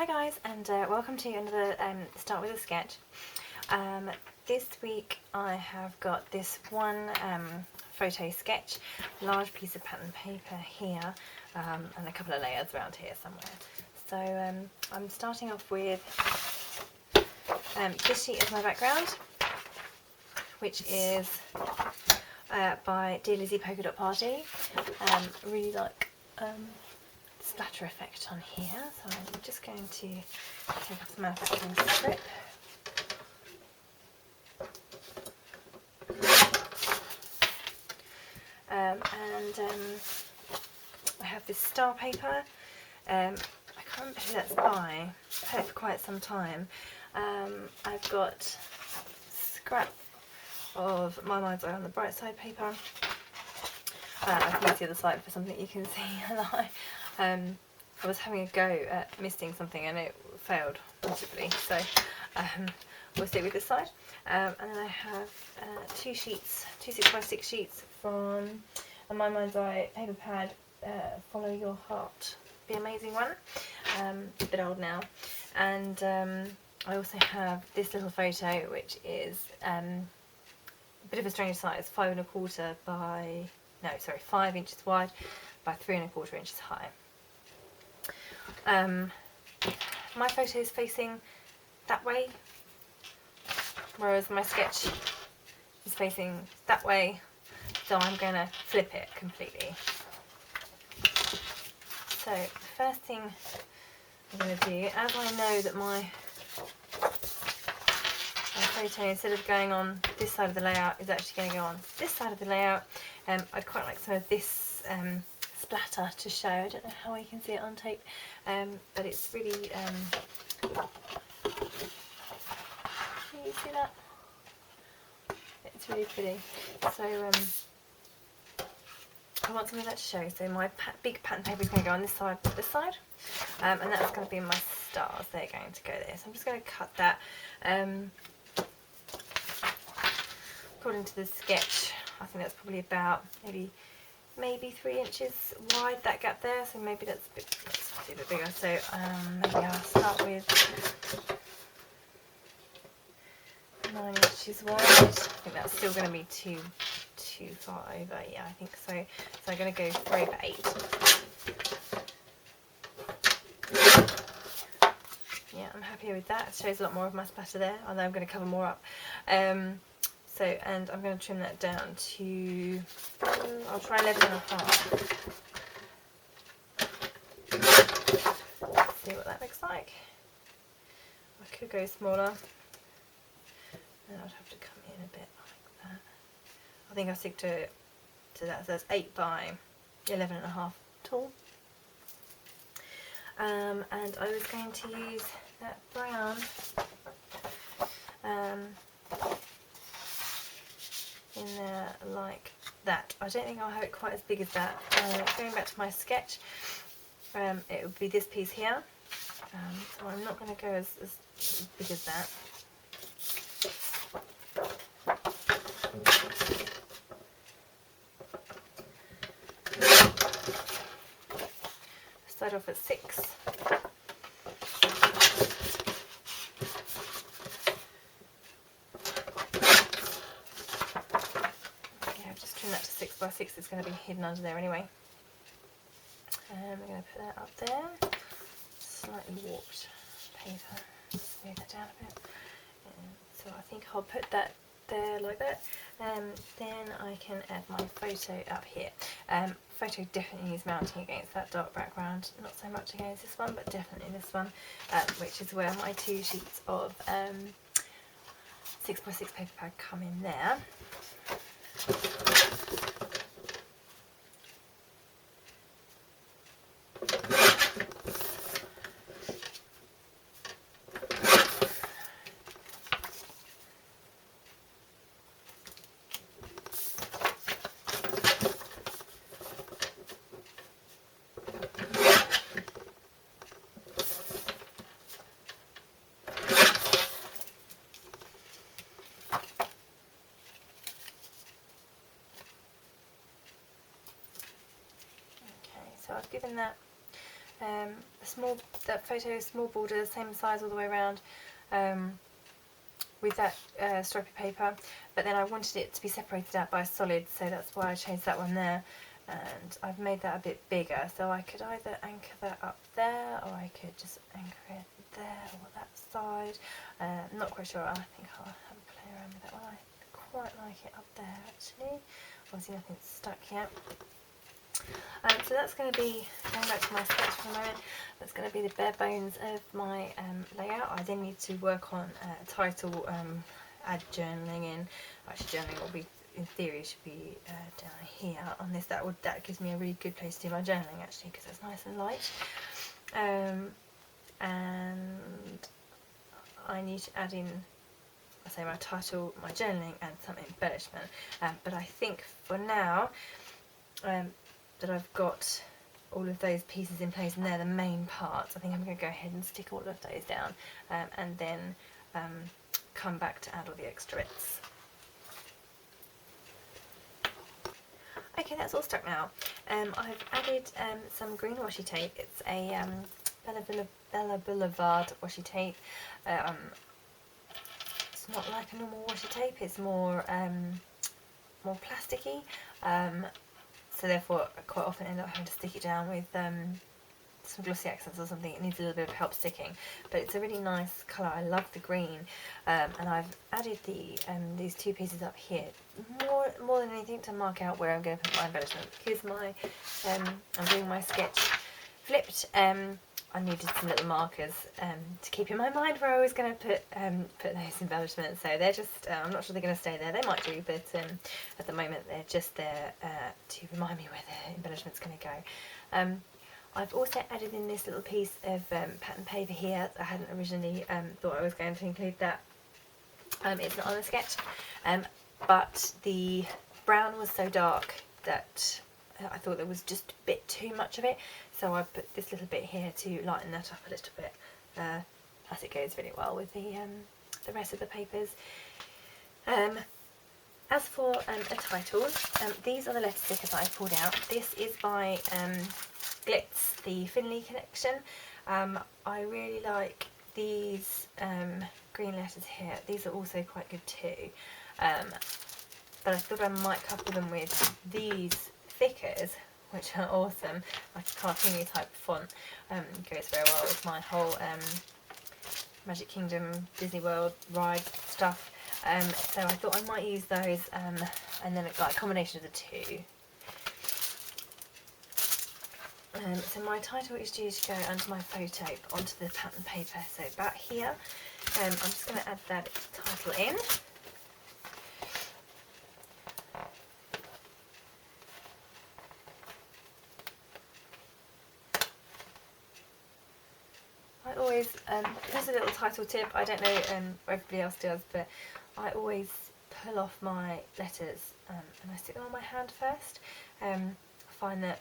Hi guys, and welcome to another Start With A Sketch. This week I have got this one photo sketch, large piece of pattern paper here, and a couple of layers around here somewhere. So I'm starting off with this sheet as my background, which is by Dear Lizzie Polka Dot Party. Really like splatter effect on here, so I'm just going to take off the manufacturing strip. I have this star paper. I can't remember who that's by. I've had it for quite some time. I've got scrap of My Mind's Eye on the Bright Side paper. I can use the other side for something you can see. I was having a go at misting something and it failed miserably, so we'll stick with this side. And then I have two 6x6 sheets from a My Mind's Eye paper pad, Follow Your Heart, the amazing one, a bit old now. And I also have this little photo, which is a bit of a strange size, 5 1/4 by, 5 inches wide by 3 1/4 inches high. My photo is facing that way, whereas my sketch is facing that way, so I'm going to flip it completely. So the first thing I'm going to do, as I know that my photo, instead of going on this side of the layout, is actually going to go on this side of the layout, I'd quite like some of this splatter to show. I don't know how you can see it on tape, but it's really, can you see that? It's really pretty. So I want something like that to show. So my big pattern paper is going to go on this side, and that's going to be my stars. They're going to go there. So I'm just going to cut that. According to the sketch, I think that's probably about maybe 3 inches wide, that gap there, so maybe that's a bit bigger. So maybe I'll start with 9 inches wide. I think that's still going to be too far over. Yeah, I think so. So I'm going to go for over 8. Yeah, I'm happy with that. It shows a lot more of my splatter there, although I'm going to cover more up. And I'm going to trim that down to, I'll try 11.5. See what that looks like. I could go smaller, and I'd have to come in a bit like that. I think I'll stick to that. So that's 8 by 11.5 tall. And I was going to use that brown in there like that. I don't think I'll have it quite as big as that. Going back to my sketch, it would be this piece here, so I'm not going to go as big as that. Start off at 6. That to 6 by 6, it's going to be hidden under there anyway. And we're going to put that up there. Slightly warped paper. Smooth that down a bit. And so I think I'll put that there like that. Then I can add my photo up here. Photo definitely needs mounting against that dark background. Not so much against this one, but definitely this one, which is where my 2 sheets of 6 by 6 paper pad come in there. So I've given that that photo, small border, same size all the way around, with that stripy paper, but then I wanted it to be separated out by a solid, so that's why I changed that one there. And I've made that a bit bigger, so I could either anchor that up there, or I could just anchor it there or that side. I'm not quite sure. I think I'll have a play around with that one. I quite like it up there actually. Obviously nothing's stuck yet. So that's going to be, going back to my sketch for a moment, that's going to be the bare bones of my layout. I then need to work on a title, add journaling in. Actually, journaling will be, in theory, should be down here on this. That gives me a really good place to do my journaling actually, because it's nice and light. And I need to add in, I say, my title, my journaling, and some embellishment. But I think for now, that I've got all of those pieces in place and they're the main parts. I think I'm going to go ahead and stick all of those down, and then come back to add all the extra bits. Okay, that's all stuck now. I've added some green washi tape. It's a Bella Boulevard washi tape. It's not like a normal washi tape, it's more more plasticky. So therefore I quite often end up having to stick it down with some glossy accents or something. It needs a little bit of help sticking, but it's a really nice colour. I love the green, and I've added these two pieces up here more than anything to mark out where I'm going to put my embellishment, because I'm doing my sketch flipped. I needed some little markers to keep in my mind where I was going to put those embellishments. So they're just, I'm not sure they're going to stay there. They might do, but at the moment they're just there to remind me where the embellishment's going to go. I've also added in this little piece of pattern paper here. I hadn't originally thought I was going to include that. It's not on the sketch, but the brown was so dark that I thought there was just a bit too much of it, so I put this little bit here to lighten that up a little bit, as it goes really well with the rest of the papers. As for a title, these are the letter stickers that I pulled out. This is by Glitz, the Finley collection. I really like these green letters here. These are also quite good too, but I thought I might couple them with these thickers, which are awesome, like a cartoony type font. Goes very well with my whole Magic Kingdom, Disney World ride stuff. So I thought I might use those, and then it's like a combination of the two. So my title is due to go under my photo onto the pattern paper. So back here, I'm just going to add that title in. I always, here's a little title tip, I don't know what everybody else does, but I always pull off my letters and I stick them on my hand first. I find that,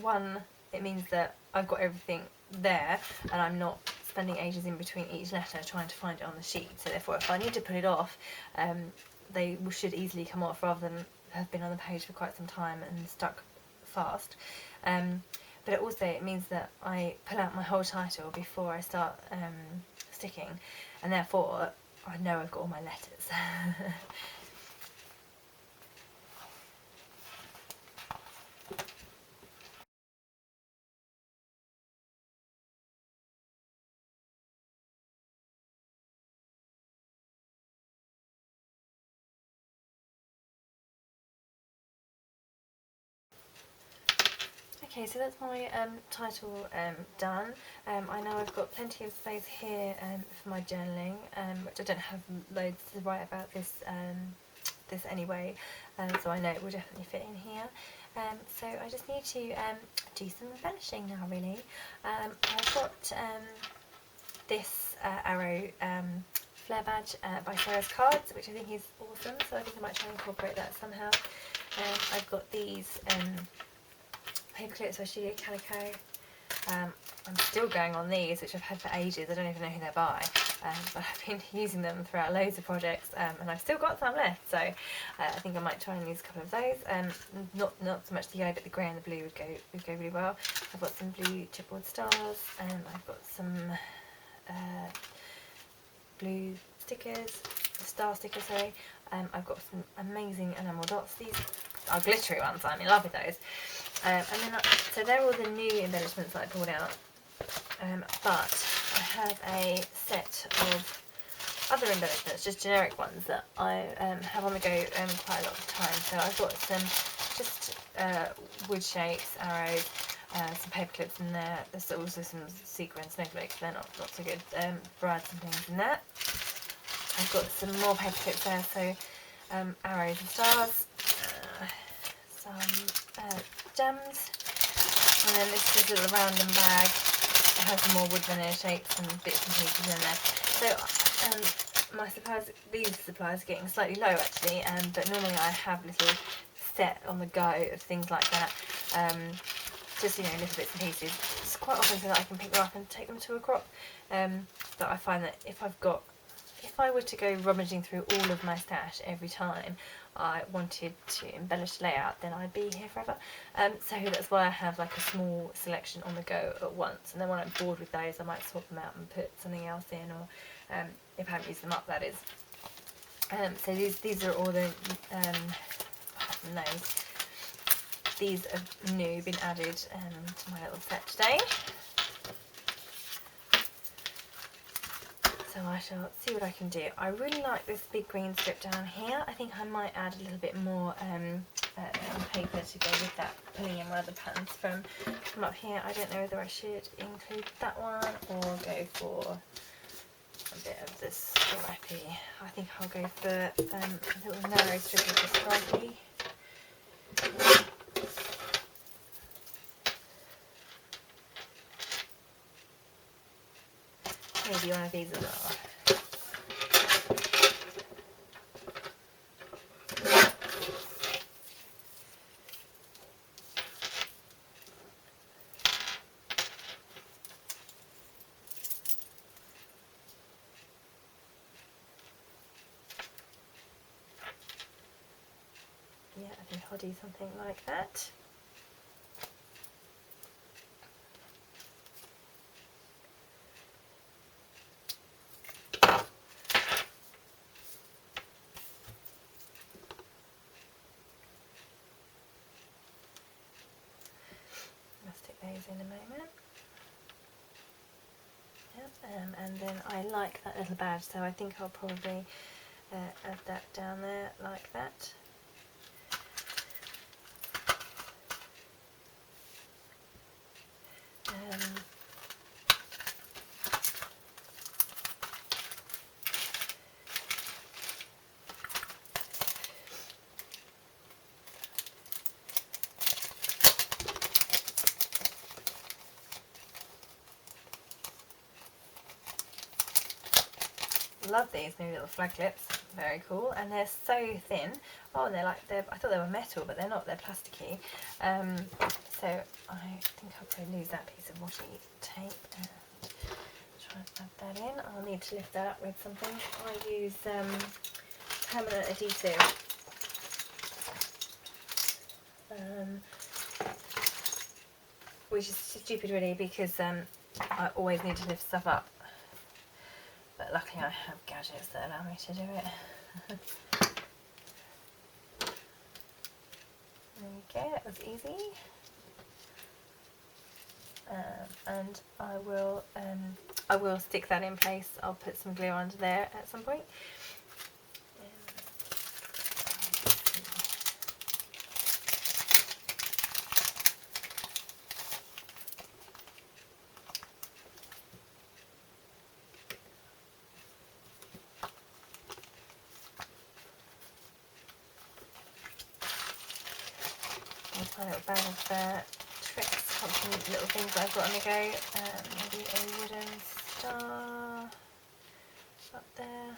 one, it means that I've got everything there and I'm not spending ages in between each letter trying to find it on the sheet, so therefore if I need to pull it off, they should easily come off rather than have been on the page for quite some time and stuck fast. But it means that I pull out my whole title before I start sticking, and therefore I know I've got all my letters. Okay, so that's my title done. I know I've got plenty of space here for my journaling, which I don't have loads to write about this anyway, so I know it will definitely fit in here. So I just need to do some embellishing now, really. I've got this arrow flare badge by Sarah's Cards, which I think is awesome, so I think I might try and incorporate that somehow. I've got these paper clips by Studio Calico, I'm still going on these, which I've had for ages. I don't even know who they're by, but I've been using them throughout loads of projects, and I've still got some left, so I think I might try and use a couple of those. Not so much the yellow, but the grey and the blue would go really well. I've got some blue chipboard stars, and I've got some blue stickers, star stickers, sorry. I've got some amazing enamel dots. These are glittery ones, I'm in love with those. And then, so they're all the new embellishments that I pulled out. But I have a set of other embellishments, just generic ones that I have on the go quite a lot of the time. So I've got some just wood shapes, arrows, some paper clips in there. There's also some sequin snowflakes, they're not so good. Brads and things in there. I've got some more paper clips there, so arrows and stars, some gems, and then this is a little random bag. It has some more wood veneer shapes and bits and pieces in there. So my supplies, these supplies are getting slightly low actually, but normally I have a little set on the go of things like that. Just, you know, little bits and pieces. It's quite often so that I can pick them up and take them to a crop. But I find that if I were to go rummaging through all of my stash every time I wanted to embellish the layout, then I'd be here forever. So that's why I have like a small selection on the go at once, and then when I'm bored with those I might swap them out and put something else in, or if I haven't used them up, that is. So these are all the these are new, been added to my little set today. So I shall see what I can do. I really like this big green strip down here. I think I might add a little bit more paper to go with that, pulling in one of the patterns from up here. I don't know whether I should include that one or go for a bit of this stripy. I think I'll go for a little narrow strip of the stripy. Maybe one of these as well. Yeah, I think I'll do something like that. Those in a moment. Yep, and then I like that little badge, so I think I'll probably add that down there like that. Love these new little flag clips, very cool, and they're so thin. Oh, and I thought they were metal, but they're not, they're plasticky. So I think I'll probably lose that piece of washi tape and try and add that in. I'll need to lift that up with something. I use permanent adhesive. Which is stupid really, because I always need to lift stuff up. But luckily I have gadgets that allow me to do it. There we go, that was easy. And I will stick that in place. I'll put some glue under there at some point. My little bag of tricks, little things I've got on the go. Maybe a wooden star up there.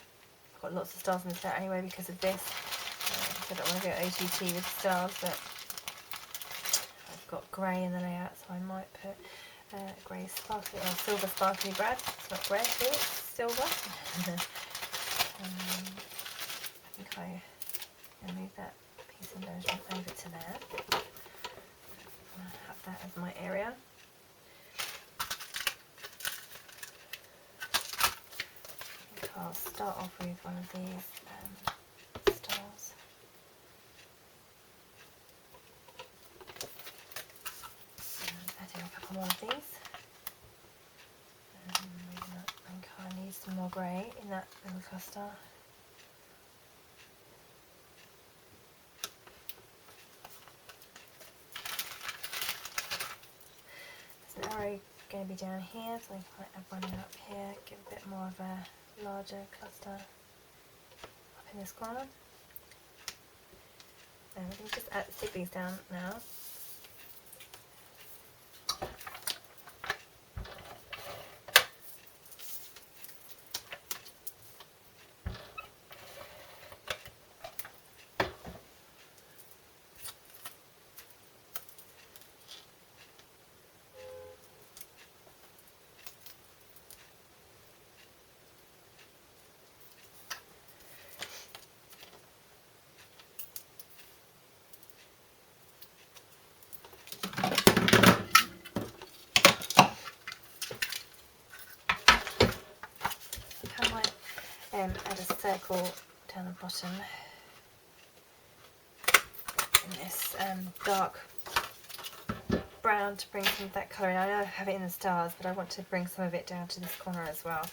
I've got lots of stars in the set anyway because of this. So I don't want to go OTT with stars, but I've got grey in the layout, so I might put grey sparkly or silver sparkly brad. It's not grey, it's silver. I think I can move that piece of embellishment over to there. I'll have that as my area. I think I'll start off with one of these stars. Adding a couple more of these. I think I need some more grey in that little cluster. There's an arrow going to be down here, so I might add one up here, give a bit more of a larger cluster up in this corner. And we can just stick these down now. Add a circle down the bottom in this dark brown to bring some of that colour in. I know I have it in the stars, but I want to bring some of it down to this corner as well.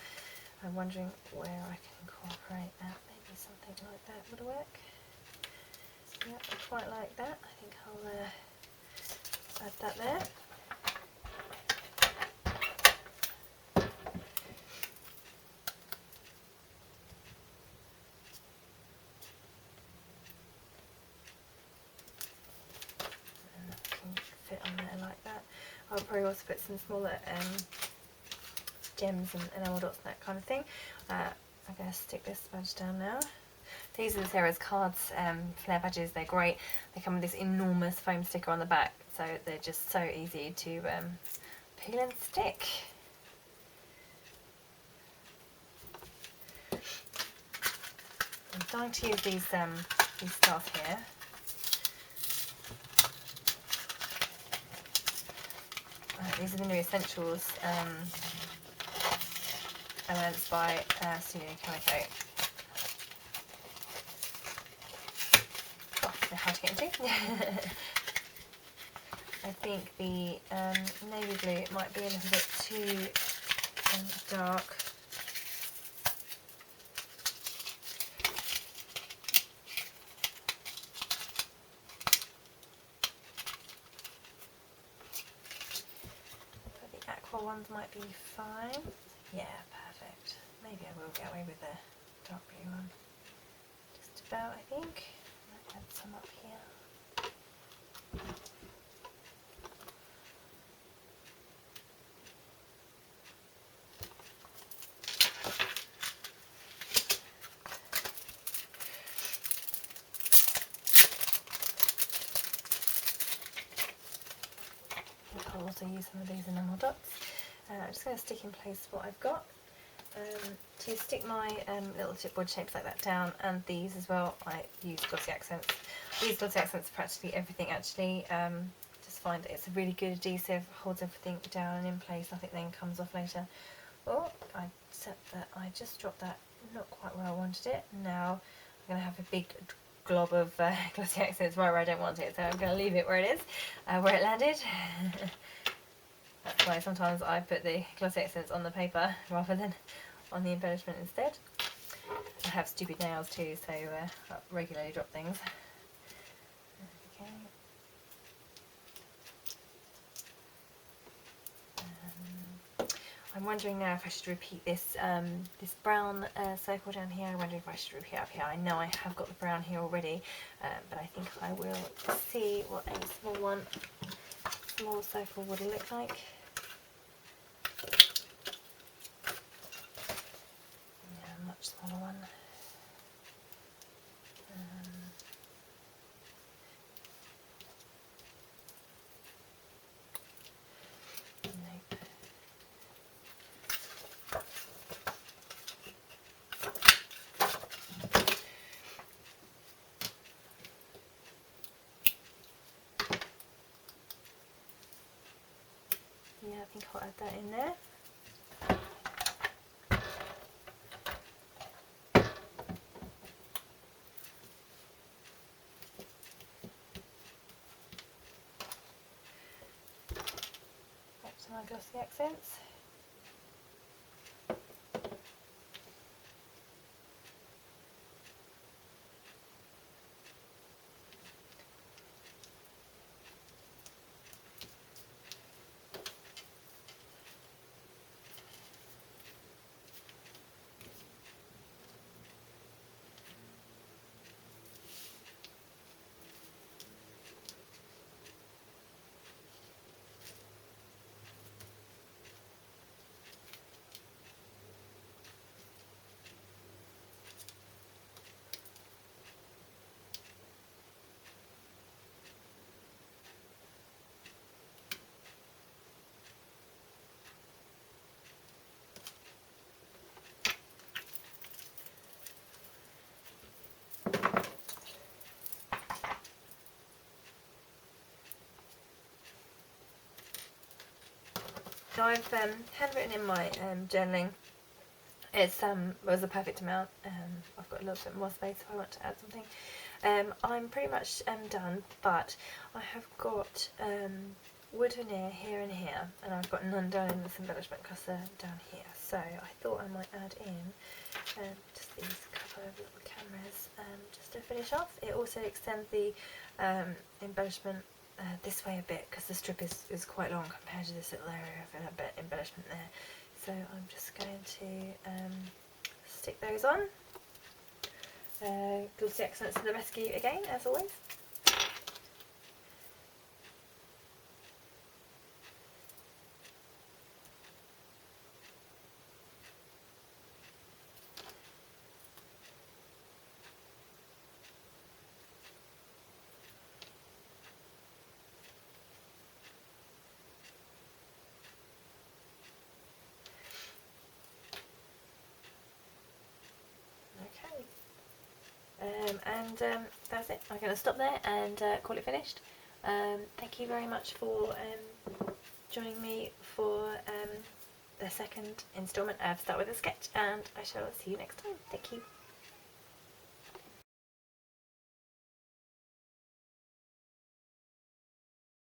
I'm wondering where I can incorporate that. Maybe something like that would work. Yeah, I quite like that. I think I'll add that there. Fit on there like that. I'll probably also put some smaller gems and enamel dots and that kind of thing. I'm going to stick this badge down now. These are the Sarah's cards flare badges. They're great. They come with this enormous foam sticker on the back, so they're just so easy to peel and stick. I'm starting to use these stars here. These are the new Essentials elements by Studio Chemico. Oh, they're hard to get into. I think the navy blue might be a little bit too dark. Ones might be fine. Yeah, perfect. Maybe I will get away with the dark blue one. Just about, I think. Might add some up here. I'll also use some of these enamel dots. I'm just going to stick in place what I've got. To stick my little chipboard shapes like that down, and these as well, I use glossy accents. I use glossy accents for practically everything actually. Just find that it's a really good adhesive, holds everything down and in place, nothing then comes off later. Oh, I just dropped that not quite where I wanted it. Now I'm going to have a big glob of glossy accents right where I don't want it, so I'm going to leave it where it is, where it landed. That's why sometimes I put the glossy accents on the paper rather than on the embellishment instead. I have stupid nails too, so I regularly drop things. Okay. I'm wondering now if I should repeat this this brown circle down here. I'm wondering if I should repeat up here. I know I have got the brown here already, but I think I will see what a small circle would look like. Yeah, a much smaller one. that in there. Some of my glossy accents. Now I've handwritten in my journaling. It's was the perfect amount. I've got a little bit more space if I want to add something. I'm pretty much done, but I have got wood veneer here and here, and I've got none done in this embellishment cluster down here. So I thought I might add in just these couple of little cameras just to finish off. It also extends the embellishment this way a bit, because the strip is quite long compared to this little area of embellishment there. So I'm just going to stick those on. Glossy accents to the rescue again, as always. That's it. I'm going to stop there and call it finished. Thank you very much for joining me for the second instalment of Start With A Sketch, and I shall see you next time. Thank you.